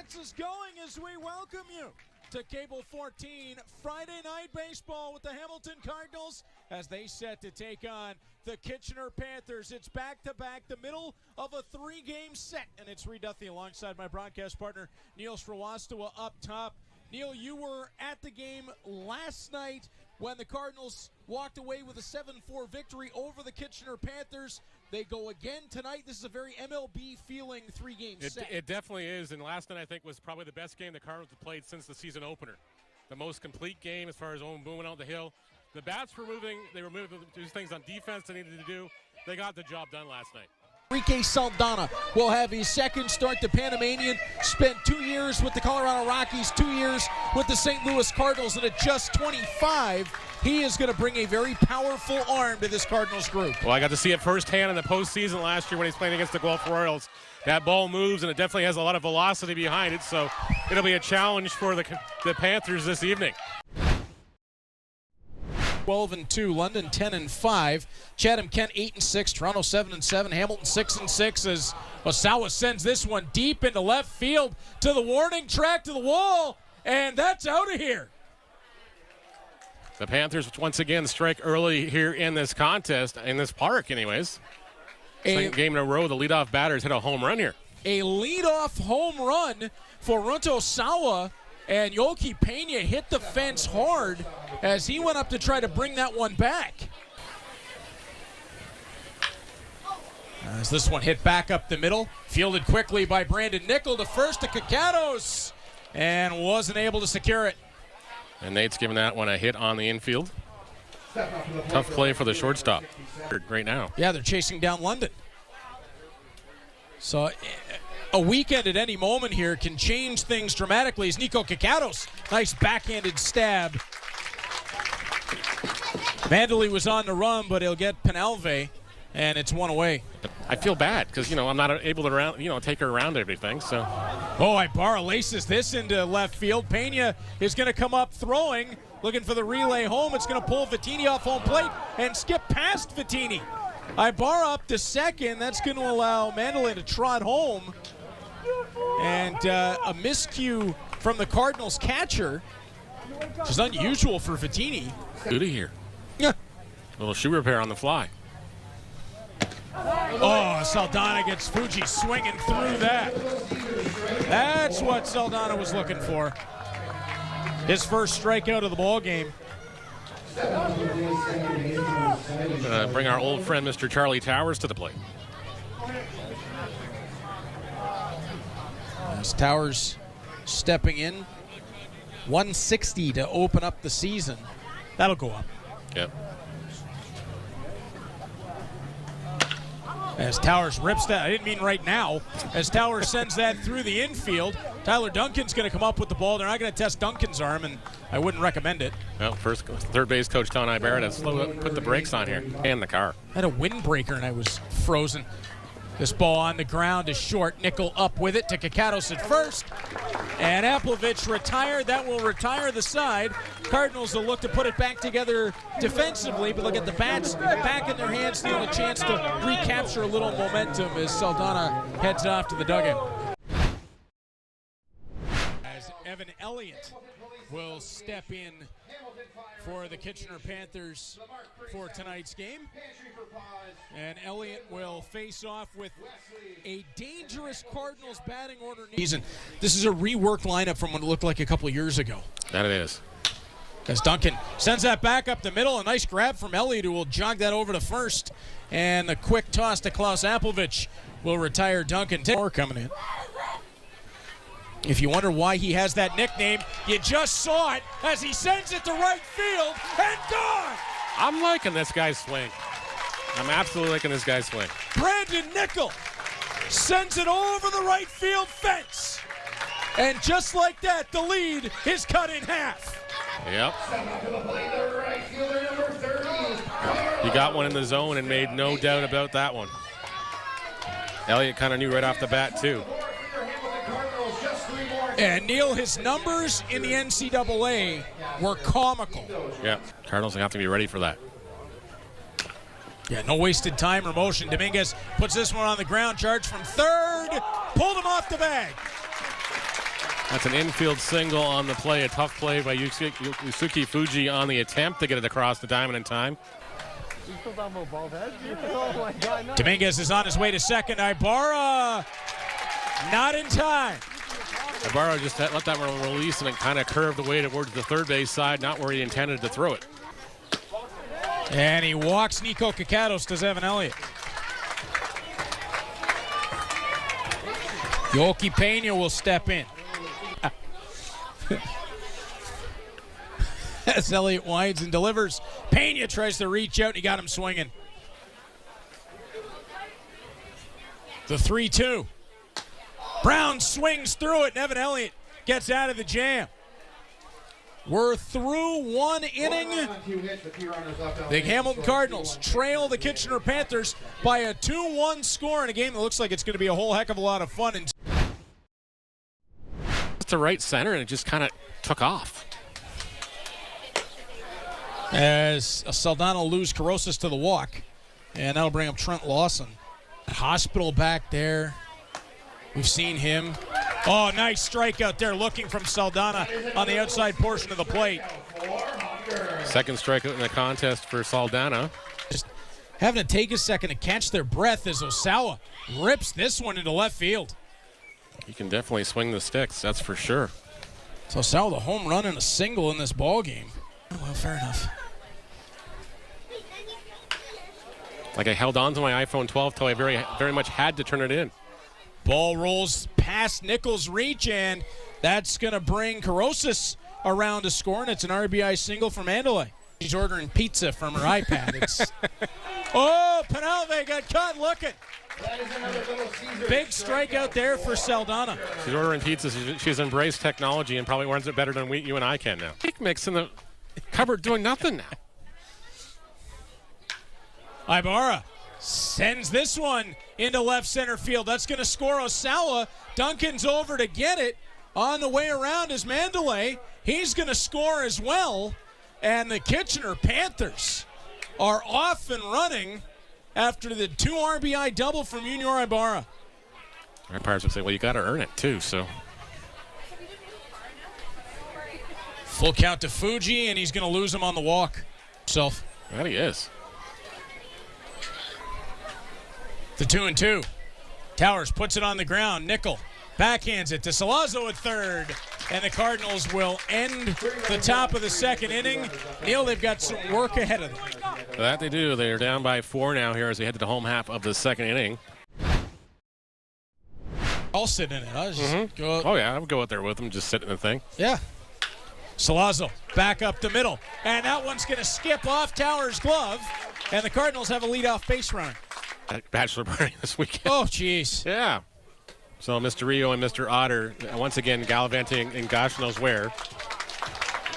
gets us going as we welcome you to Cable 14 Friday Night Baseball with the Hamilton Cardinals as they set to take on the Kitchener Panthers. It's back-to-back, the middle of a three-game set, and it's Reed Duthie alongside my broadcast partner Neil Sriwastawa up top. Neil, you were at the game last night when the Cardinals walked away with a 7-4 victory over the Kitchener Panthers. They go again tonight. This is a very MLB-feeling three-game set. It definitely is, and last night I think was probably the best game the Cardinals have played since the season opener. The most complete game as far as moving out the hill. The bats were moving. They were moving those things on defense they needed to do. They got the job done last night. Enrique Saldana will have his second start. The Panamanian spent 2 years with the Colorado Rockies, 2 years with the St. Louis Cardinals, and at just 25, he is going to bring a very powerful arm to this Cardinals group. Well, I got to see it firsthand in the postseason last year when he's playing against the Guelph Royals. That ball moves, and it definitely has a lot of velocity behind it, so it'll be a challenge for the Panthers this evening. 12-2, London 10-5, Chatham-Kent 8-6, Toronto 7-7, Hamilton 6-6 as Osawa sends this one deep into left field to the warning track, to the wall, and that's out of here. The Panthers once again strike early here in this contest, in this park anyways. Second game in a row, the leadoff batters hit a home run here. A leadoff home run for Runto Osawa, and Yoki Pena hit the fence hard as he went up to try to bring that one back. As this one hit back up the middle, fielded quickly by Brandon Nickel to first to Kakatos, and wasn't able to secure it. And Nate's giving that one a hit on the infield. Tough play for the shortstop right now. Yeah, they're chasing down London. So a weekend at any moment here can change things dramatically as Nico Kakatos, nice backhanded stab. Mandley was on the run, but he'll get Penalve, and it's one away. I feel bad because, I'm not able to take her around everything. So, Ibarra laces this into left field. Pena is going to come up throwing, looking for the relay home. It's going to pull Vittini off home plate and skip past Vittini. Ibarra up to second. That's going to allow Mandley to trot home. And a miscue from the Cardinals catcher, which is unusual for Vittini. Duty here. Yeah. Little shoe repair on the fly. Saldana gets Fuji swinging through that. That's what Saldana was looking for. His first strikeout of the ball game. Bring our old friend Mr. Charlie Towers to the plate. As Towers stepping in, 160 to open up the season. That'll go up. Yep. As Towers rips that, I didn't mean right now, as Towers sends that through the infield. Tyler Duncan's going to come up with the ball. They're not going to test Duncan's arm, and I wouldn't recommend it. Well, third base coach Tom Ibarra to put the brakes on here and the car. I had a windbreaker, and I was frozen. This ball on the ground is short. Nickel up with it to Kakatos at first. And Applovich retired. That will retire the side. Cardinals will look to put it back together defensively, but look at the bats back in their hands, stealing a chance to recapture a little momentum as Saldana heads off to the dugout. As Evan Elliott will step in for the Kitchener Panthers for tonight's game. And Elliott will face off with a dangerous Cardinals batting order. This is a reworked lineup from what it looked like a couple of years ago. That it is. As Duncan sends that back up the middle, a nice grab from Elliott, who will jog that over to first. And the quick toss to Klaus Applovich will retire Duncan. More coming in. If you wonder why he has that nickname, you just saw it as he sends it to right field and gone! I'm liking this guy's swing. I'm absolutely liking this guy's swing. Brandon Nickel sends it over the right field fence. And just like that, the lead is cut in half. Yep. He got one in the zone and made no doubt about that one. Elliott kind of knew right off the bat, too. And Neil, his numbers in the NCAA were comical. Yeah, Cardinals have to be ready for that. Yeah, no wasted time or motion. Dominguez puts this one on the ground, charged from third, pulled him off the bag. That's an infield single on the play. A tough play by Yusuke Fuji on the attempt to get it across the diamond in time. Dominguez is on his way to second. Ibarra not in time. Ibarra just let that one release and it kind of curved away towards the third base side, not where he intended to throw it. And he walks Nico Kakatos to Evan Elliott. Yoki Pena will step in. As Elliott winds and delivers. Pena tries to reach out. He got him swinging. The 3-2. Brown swings through it, and Evan Elliott gets out of the jam. We're through one inning. The Hamilton Cardinals trail the Kitchener Panthers by a 2-1 score in a game that looks like it's going to be a whole heck of a lot of fun. It's the right center, and it just kind of took off. As Saldana will lose Carosas to the walk, and that'll bring up Trent Lawson. Hospital back there. We've seen him. Oh, nice strikeout there, looking from Saldana on the outside portion of the plate. Second strikeout in the contest for Saldana. Just having to take a second to catch their breath as Osawa rips this one into left field. He can definitely swing the sticks, that's for sure. So Osawa, the home run and a single in this ball game. Well, fair enough. Like I held on to my iPhone 12 till I very much had to turn it in. Ball rolls past Nichols' reach, and that's going to bring Carosas around to score, and it's an RBI single from Mandalay. She's ordering pizza from her iPad. Oh, Penalve got caught looking. Big strikeout there for Saldana. She's ordering pizza. She's embraced technology and probably runs it better than you and I can now. Cake mix in the cupboard doing nothing now. Ibarra sends this one into left center field. That's going to score Osawa. Duncan's over to get it. On the way around is Mandalay. He's going to score as well. And the Kitchener Panthers are off and running after the 2 RBI double from Junior Ibarra. Our Pirates would say, well, you got to earn it too, so. Full count to Fuji, and he's going to lose him on the walk. Self. That he is. The 2-2. Towers puts it on the ground. Nickel backhands it to Salazzo at third. And the Cardinals will end the top of the second inning. Neil, they've got some work ahead of them. That they do. They're down by 4 now here as they head to the home half of the second inning. I'll sit in it. I'll just go. Oh, yeah. I would go out there with them, just sit in the thing. Yeah. Salazzo back up the middle. And that one's going to skip off Towers' glove. And the Cardinals have a leadoff base runner. Bachelor party this weekend. Oh, jeez. Yeah. So Mr. Rio and Mr. Otter, once again, gallivanting in gosh knows where.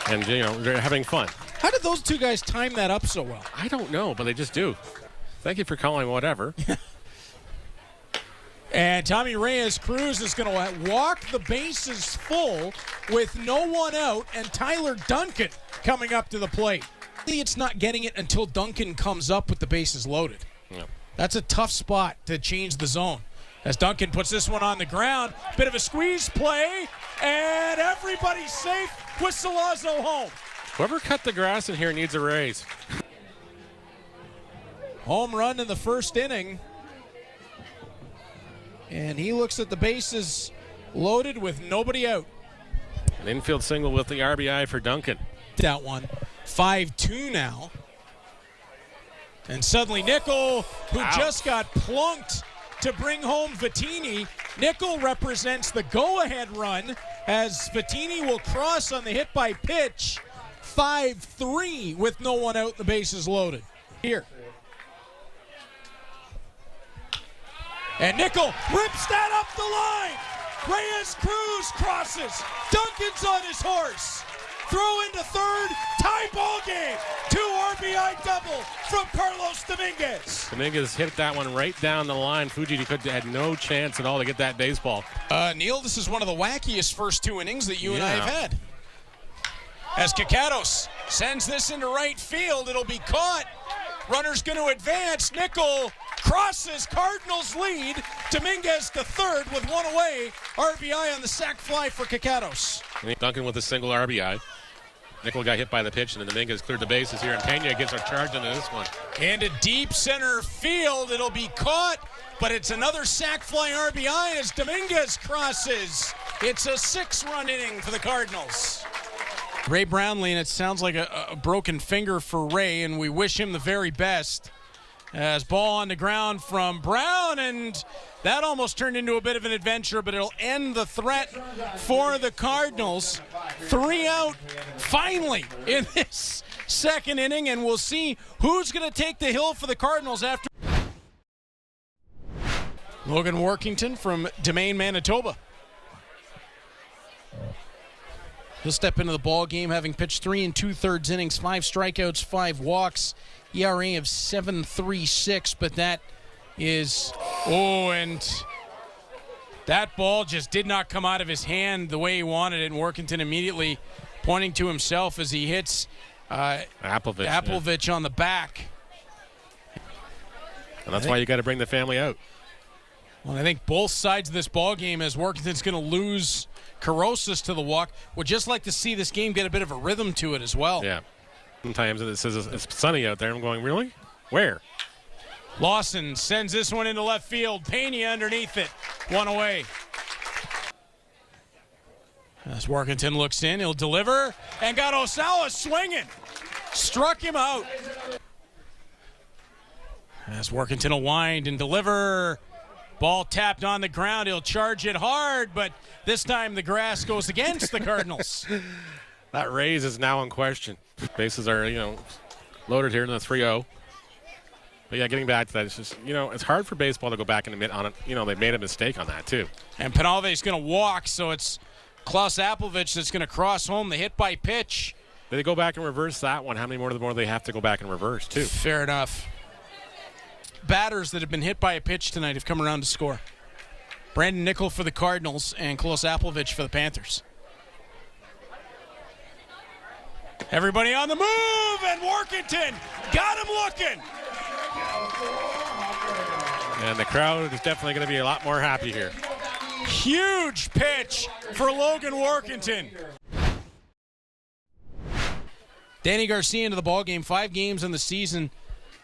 And, you know, they're having fun. How did those two guys time that up so well? I don't know, but they just do. Thank you for calling whatever. And Tommy Reyes Cruz is going to walk the bases full with no one out, and Tyler Duncan coming up to the plate. It's not getting it until Duncan comes up with the bases loaded. Yeah. That's a tough spot to change the zone. As Duncan puts this one on the ground, bit of a squeeze play, and everybody's safe with Salazzo home. Whoever cut the grass in here needs a raise. Home run in the first inning. And he looks at the bases loaded with nobody out. An infield single with the RBI for Duncan. That one. 5-2 now. And suddenly Nickel, who just got plunked to bring home Vattini. Nickel represents the go-ahead run as Vattini will cross on the hit by pitch. 5-3 with no one out, the bases loaded. Here. And Nickel rips that up the line. Reyes Cruz crosses. Duncan's on his horse. Throw into third. Tie ball game. 2 RBI double from Carlos Dominguez. Dominguez hit that one right down the line. Fuji had no chance at all to get that baseball. Neil, this is one of the wackiest first 2 innings that you and I have had. As Kakatos sends this into right field, it'll be caught. Runner's going to advance. Nickel crosses, Cardinals lead. Dominguez the third with one away. RBI on the sac fly for Cacados. Duncan with a single RBI. Nickel got hit by the pitch, and then Dominguez cleared the bases here, and Pena gets a charge into this one. Into deep center field. It'll be caught, but it's another sac fly RBI as Dominguez crosses. It's a 6-run inning for the Cardinals. Ray Brownlee, and it sounds like a broken finger for Ray, and we wish him the very best. As ball on the ground from Brown, and that almost turned into a bit of an adventure, but it'll end the threat for the Cardinals. 3 out finally in this second inning, and we'll see who's going to take the hill for the Cardinals after. Logan Workington from Domain, Manitoba. He'll step into the ball game having pitched 3 2/3 innings, 5 strikeouts, 5 walks, ERA of 7.36, but that is, and that ball just did not come out of his hand the way he wanted it, and Workington immediately pointing to himself as he hits Applovich on the back. And that's why you got to bring the family out. Well, I think both sides of this ball game, as Workington's going to lose Carosas to the walk, would just like to see this game get a bit of a rhythm to it as well. Yeah. Sometimes it says it's sunny out there. I'm going, really? Where? Lawson sends this one into left field. Pena underneath it. One away. As Workington looks in, he'll deliver and got Osawa swinging. Struck him out. As Workington will wind and deliver. Ball tapped on the ground. He'll charge it hard, but this time the grass goes against the Cardinals. That raise is now in question. Bases are, loaded here in the 3-0. But yeah, getting back to that, it's just, it's hard for baseball to go back and admit on it. They made a mistake on that too. And Penalve's going to walk, so it's Klaus Applovich that's going to cross home the hit by pitch. Did they go back and reverse that one? How many more do they have to go back and reverse too? Fair enough. Batters that have been hit by a pitch tonight have come around to score. Brandon Nickel for the Cardinals and Klaus Applovich for the Panthers. Everybody on the move, and Workington got him looking. And the crowd is definitely going to be a lot more happy here. Huge pitch for Logan Workington. Danny Garcia into the ballgame. 5 games in the season,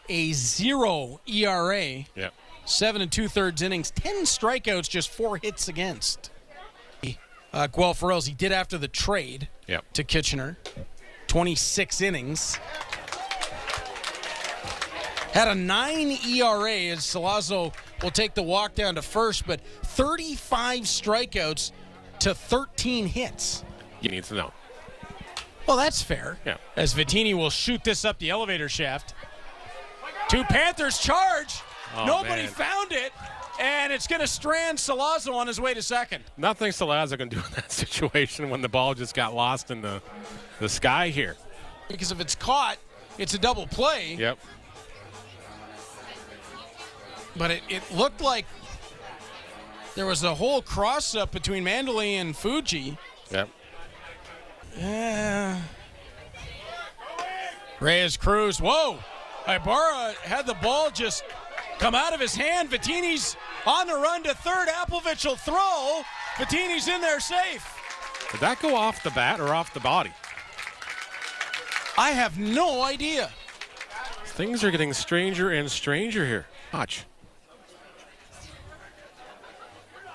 a 0 ERA. Yep. 7 2/3 innings, 10 strikeouts, just 4 hits against. Guelph Royals, he did after the trade to Kitchener. 26 innings. Had a 9 ERA as Salazzo will take the walk down to first, but 35 strikeouts to 13 hits. You need to know. Well, that's fair. Yeah. As Vittini will shoot this up the elevator shaft. 2 Panthers charge. Nobody found it, and it's going to strand Salazzo on his way to second. Nothing Salazzo can do in that situation when the ball just got lost in the sky here. Because if it's caught, it's a double play. Yep. But it looked like there was a whole cross-up between Mandalay and Fuji. Yep. Reyes Cruz. Whoa! Ibarra had the ball just come out of his hand. Vittini's on the run to third. Applovich will throw. Vittini's in there safe. Did that go off the bat or off the body? I have no idea. Things are getting stranger and stranger here. Watch.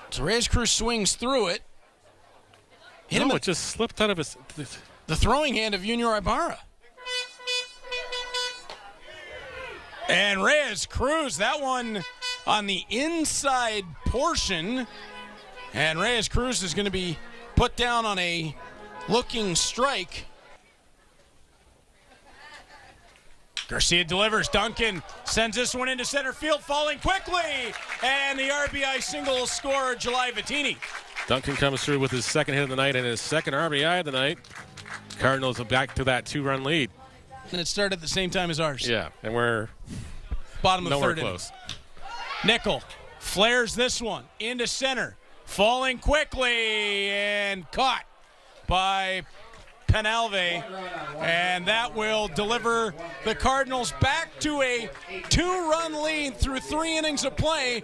So Reyes Cruz swings through it. It just slipped out of his... The throwing hand of Junior Ibarra. And Reyes Cruz, that one on the inside portion. And Reyes Cruz is going to be put down on a looking strike. Garcia delivers. Duncan sends this one into center field, falling quickly. And the RBI single scorer, July Vittini. Duncan comes through with his second hit of the night and his second RBI of the night. Cardinals are back to that 2-run lead. And it started at the same time as ours. Yeah, and we're bottom of nowhere third close. Nickel flares this one into center, falling quickly and caught by Penalve, and that will deliver the Cardinals back to a 2-run lead through 3 innings of play.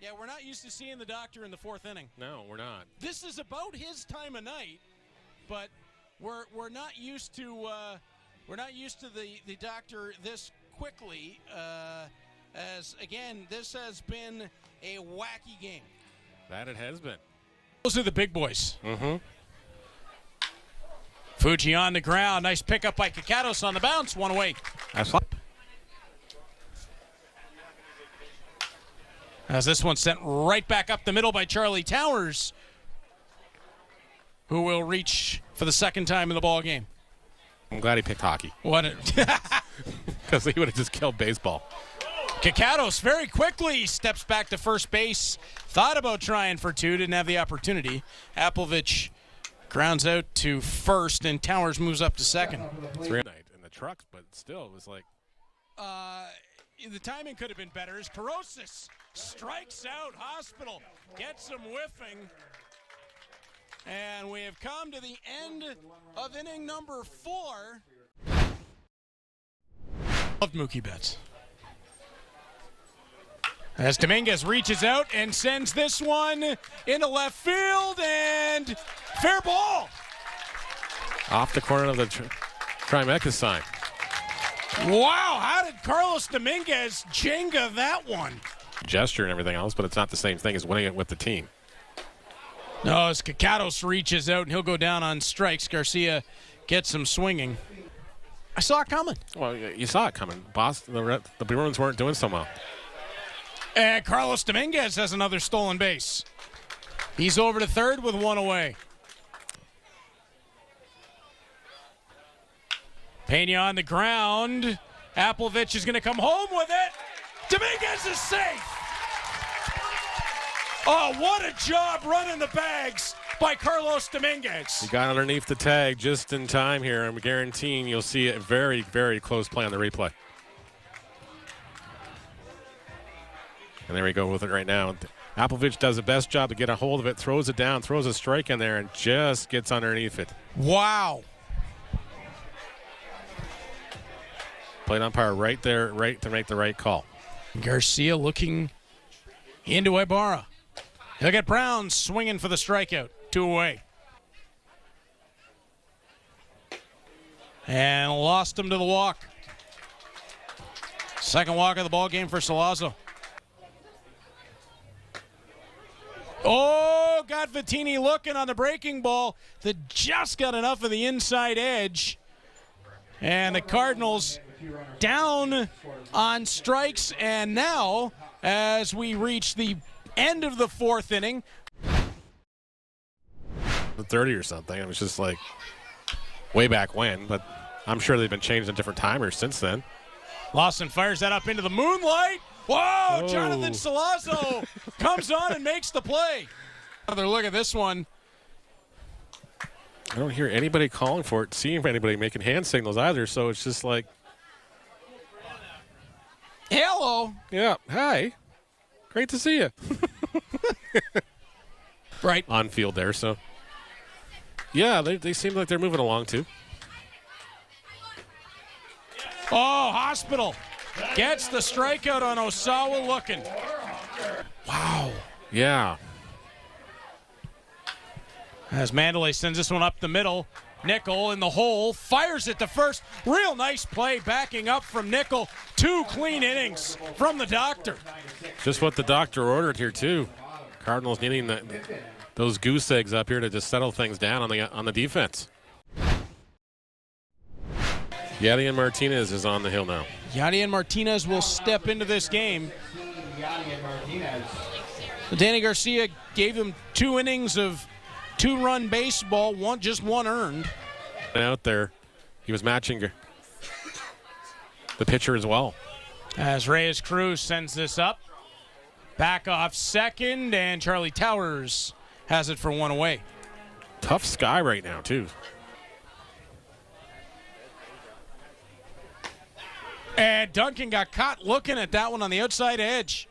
Yeah, we're not used to seeing the doctor in the 4th inning. No, we're not. This is about his time of night, but we're not used to the doctor this quickly. As again, this has been a wacky game. That it has been. Those are the big boys. Mm-hmm. Fuji on the ground. Nice pickup by Kakatos on the bounce. 1 away. That's As this one sent right back up the middle by Charlie Towers, who will reach for the 2nd time in the ball game. I'm glad he picked hockey. Because he would have just killed baseball. Kakatos very quickly steps back to first base. Thought about trying for 2, didn't have the opportunity. Applovich grounds out to first, and Towers moves up to 2nd. 3 night in the trucks, but still, it was like. The timing could have been better as Carosis strikes out. Hospital gets some whiffing. And we have come to the end of inning number 4. Loved Mookie Betts. As Dominguez reaches out and sends this one into left field, and fair ball. Off the corner of the Trimeca sign. Wow, how did Carlos Dominguez Jenga that one? Gesture and everything else, but it's not the same thing as winning it with the team. No, as Kakatos reaches out and he'll go down on strikes. Garcia gets him swinging. I saw it coming. Well, you saw it coming. The Bruins weren't doing so well. And Carlos Dominguez has another stolen base. He's over to 3rd with 1 away. Pena on the ground. Applovich is going to come home with it. Dominguez is safe. Oh, what a job running the bags by Carlos Dominguez. He got underneath the tag just in time here. I'm guaranteeing you'll see a very, very close play on the replay. And there we go with it right now. Applovich does the best job to get a hold of it, throws it down, throws a strike in there, and just gets underneath it. Wow. Plate umpire right there, right to make the right call. Garcia looking into Ibarra. He'll get Brown swinging for the strikeout. 2 away. And lost him to the walk. 2nd walk of the ball game for Salazzo. Oh, got Vittini looking on the breaking ball that just got enough of the inside edge. And the Cardinals down on strikes, and now as we reach the end of the 4th inning. 30 or something. It was just like way back when, but I'm sure they've been changed on different timers since then. Lawson fires that up into the moonlight. Whoa, Jonathan Salazzo comes on and makes the play. Another look at this one. I don't hear anybody calling for it, seeing anybody making hand signals either, so it's just like. Hello. Yeah, hi. Great to see you. Right. On field there, so. Yeah, they seem like they're moving along too. Oh, Hospital gets the strikeout on Osawa looking. Wow. Yeah. As Mandalay sends this one up the middle. Nickel in the hole, fires it to first. Real nice play backing up from Nickel. 2 clean innings from the doctor. Just what the doctor ordered here too. Cardinals needing those goose eggs up here to just settle things down on the defense. Yadier Martinez is on the hill now. Yadier Martinez will step into this game. Danny Garcia gave him 2 innings of 2-run baseball, just one earned. Out there, he was matching the pitcher as well. As Reyes Cruz sends this up. Back off 2nd, and Charlie Towers has it for 1 away. Tough sky right now, too. And Duncan got caught looking at that one on the outside edge.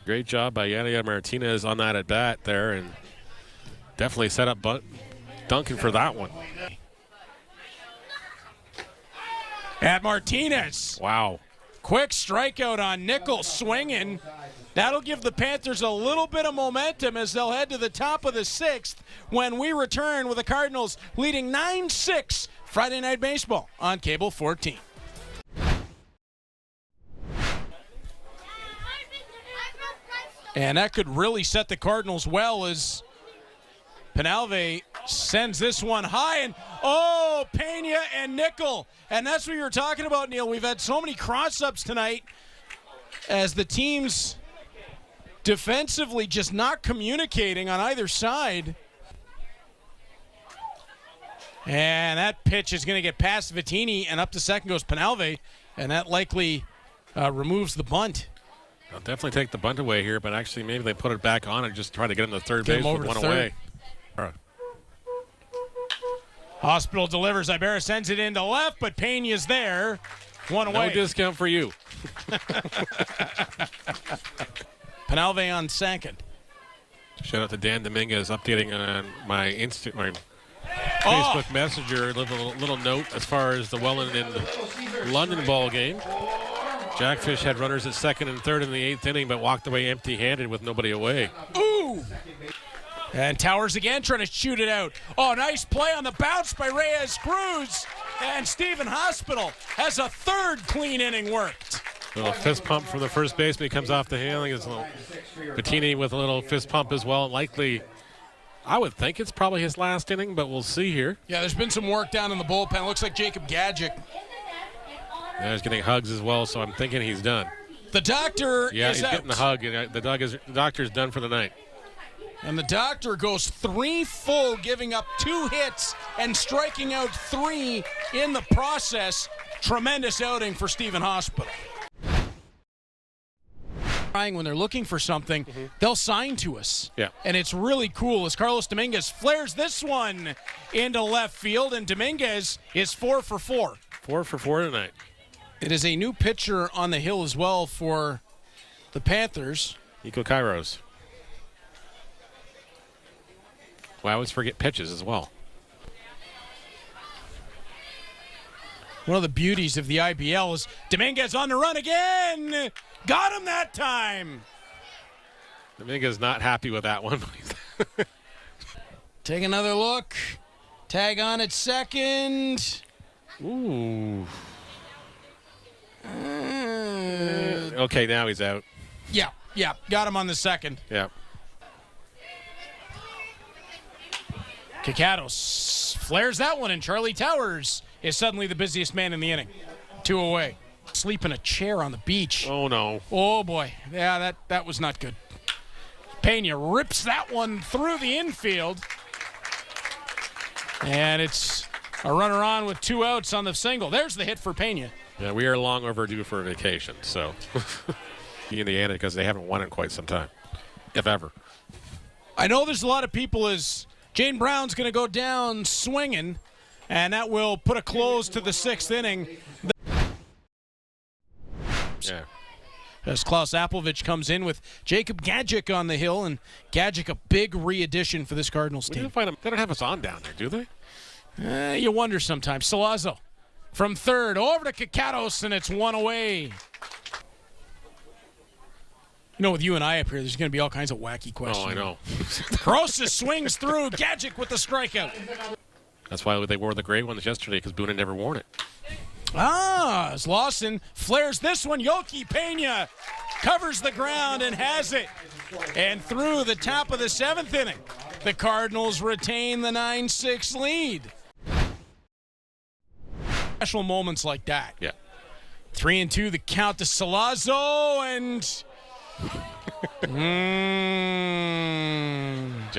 Great job by Yadier Martinez on that at bat there, and definitely set up dunking for that one. At Martinez. Wow. Quick strikeout on Nickel swinging. That'll give the Panthers a little bit of momentum as they'll head to the top of the 6th when we return with the Cardinals leading 9-6 Friday Night Baseball on Cable 14. And that could really set the Cardinals well as Penalve sends this one high, and Pena and Nickel. And that's what you were talking about, Neil. We've had so many cross-ups tonight as the teams defensively just not communicating on either side. And that pitch is going to get past Vittini, and up to second goes Penalve, and that likely removes the bunt. I'll definitely take the bunt away here, but actually maybe they put it back on and just try to get him to third base with one away. Hospital delivers. Ibarra sends it into left, but Pena's there. One away. No discount for you. Penalve on second. Shout out to Dan Dominguez updating on my Facebook Messenger. Little note as far as the Welland and London ball game. Jackfish had runners at second and third in the 8th inning, but walked away empty-handed with nobody away. Ooh! And Towers again trying to shoot it out. Oh, nice play on the bounce by Reyes Cruz. And Stephen Hospital has a third clean inning worked. A little fist pump from the first baseman. He comes off the handling. It's a little Bettini with a little fist pump as well. Likely, I would think it's probably his last inning, but we'll see here. Yeah, there's been some work down in the bullpen. Looks like Jacob Gadget. Yeah, he's getting hugs as well, so I'm thinking he's done. The doctor is out. Yeah, he's getting the hug. The doctor's done for the night. And the doctor goes 3 full, giving up 2 hits and striking out 3 in the process. Tremendous outing for Stephen Hospital. When they're looking for something, they'll sign to us. Yeah. And it's really cool as Carlos Dominguez flares this one into left field, and Dominguez is 4 for 4. 4 for 4 tonight. It is a new pitcher on the hill as well for the Panthers. Nico Kairos. Well, I always forget pitches as well. One of the beauties of the IBL is Dominguez on the run again. Got him that time. Dominguez not happy with that one. Take another look. Tag on at second. Ooh. Okay, now he's out. Yeah. Got him on the second. Yeah. Kikatos flares that one, and Charlie Towers is suddenly the busiest man in the inning. 2 away. Sleep in a chair on the beach. Oh, no. Oh, boy. Yeah, that was not good. Pena rips that one through the infield. And it's a runner on with 2 outs on the single. There's the hit for Pena. Yeah, we are long overdue for a vacation, so Indiana, because they haven't won in quite some time, if ever. I know there's a lot of people as Jane Brown's going to go down swinging, and that will put a close to the 6th inning. Yeah. As Klaus Appelvich comes in with Jacob Gadjic on the hill, and Gadjic a big re-addition for this Cardinals team. They don't have us on down there, do they? You wonder sometimes. Salazzo from third over to Kikatos, and it's 1 away. You know, with you and I up here, there's going to be all kinds of wacky questions. Oh, I know. Crossa swings through. Gadjic with the strikeout. That's why they wore the gray ones yesterday, because Boone had never worn it. As Lawson flares this one. Yoki Pena covers the ground and has it. And through the top of the 7th inning, the Cardinals retain the 9-6 lead. Special moments like that. Yeah. 3-2, the count to Salazzo, and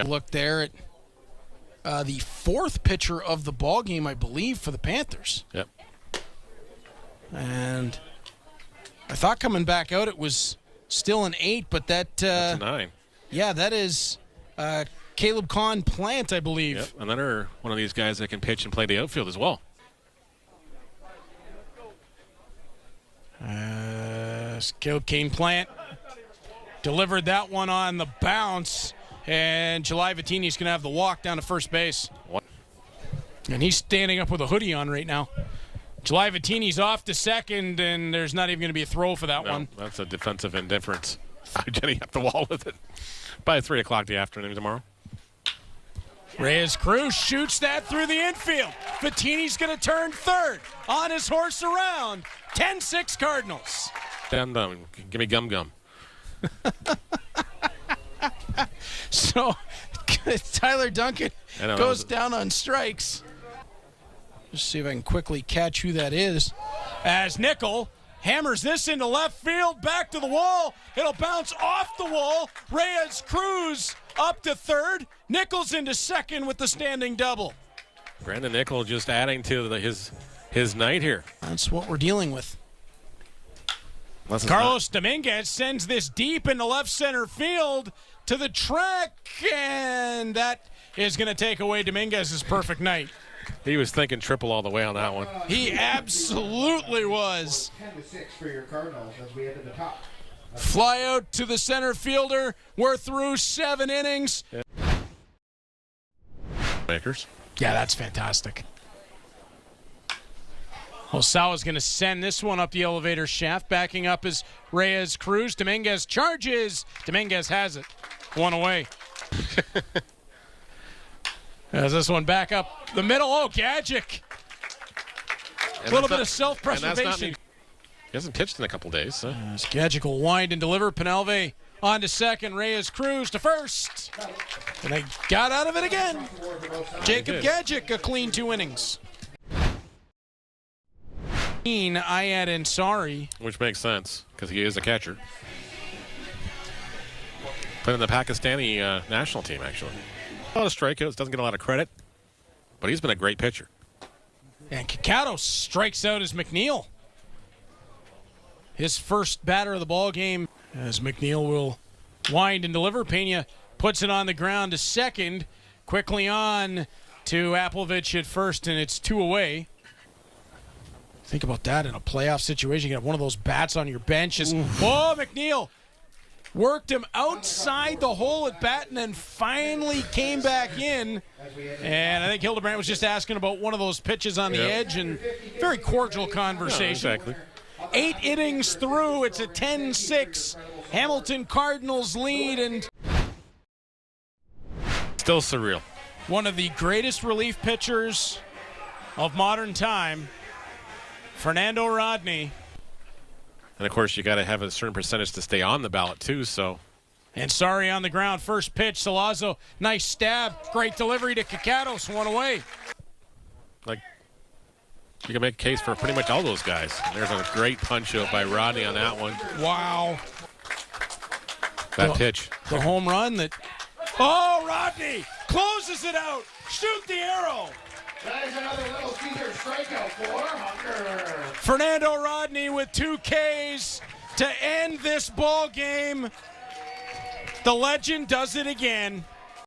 look there at the 4th pitcher of the ball game, I believe, for the Panthers. Yep. And I thought coming back out it was still an 8, but that's a 9. Yeah, that is Caleb Kahn Plant, I believe. Yep. Another one of these guys that can pitch and play the outfield as well. Caleb Kane Plant delivered that one on the bounce, and July Vittini's going to have the walk down to first base. And he's standing up with a hoodie on right now. July Vittini's off to second, and there's not even going to be a throw for that one. That's a defensive indifference. Jenny up the wall with it by 3 o'clock the afternoon tomorrow. Reyes Cruz shoots that through the infield. Vittini's going to turn third on his horse around. 10-6 Cardinals. Give me gum. So Tyler Duncan goes down on strikes. Just see if I can quickly catch who that is. As Nickel hammers this into left field, back to the wall. It'll bounce off the wall. Reyes Cruz up to third. Nichols into second with the standing double. Brandon Nickel just adding to his night here. That's what we're dealing with. Carlos Dominguez sends this deep into left center field to the track, and that is going to take away Dominguez's perfect night. He was thinking triple all the way on that one. He absolutely was. 10-6 for your Cardinals as we head to the top. Fly out to the center fielder. We're through 7 innings. Makers. Yeah, that's fantastic. Osawa's going to send this one up the elevator shaft. Backing up is Reyes Cruz. Dominguez charges. Dominguez has it. One away. As this one back up the middle. Oh, Gadjic. A little bit of self-preservation. He hasn't pitched in a couple days. So. As Gadjic will wind and deliver. Penalve on to second. Reyes Cruz to first. And they got out of it again. Jacob Gadjic, a clean 2 innings. Ayad Ansari. Which makes sense, because he is a catcher. Playing in the Pakistani national team, actually. A lot of strikeouts, doesn't get a lot of credit, but he's been a great pitcher. And Kikato strikes out as McNeil. His first batter of the ball game, as McNeil will wind and deliver. Pena puts it on the ground to second. Quickly on to Applovich at first, and it's 2 away. Think about that in a playoff situation. You got one of those bats on your bench. Oh, McNeil worked him outside the hole at bat and then finally came back in. And I think Hildebrandt was just asking about one of those pitches on the edge, and very cordial conversation. Yeah, exactly. 8 innings through, it's a 10-6 Hamilton Cardinals lead, and still surreal. One of the greatest relief pitchers of modern time, Fernando Rodney. And, of course, you got to have a certain percentage to stay on the ballot, too, so. And sorry on the ground. First pitch, Salazzo. Nice stab. Great delivery to Kikatos. 1 away. Like, you can make a case for pretty much all those guys. And there's a great punch out by Rodney on that one. Wow. That pitch. The home run that. Oh, Rodney closes it out. Shoot the arrow. That is another Little Caesar strikeout for Hunter. Fernando Rodney with 2 Ks to end this ball game. The legend does it again.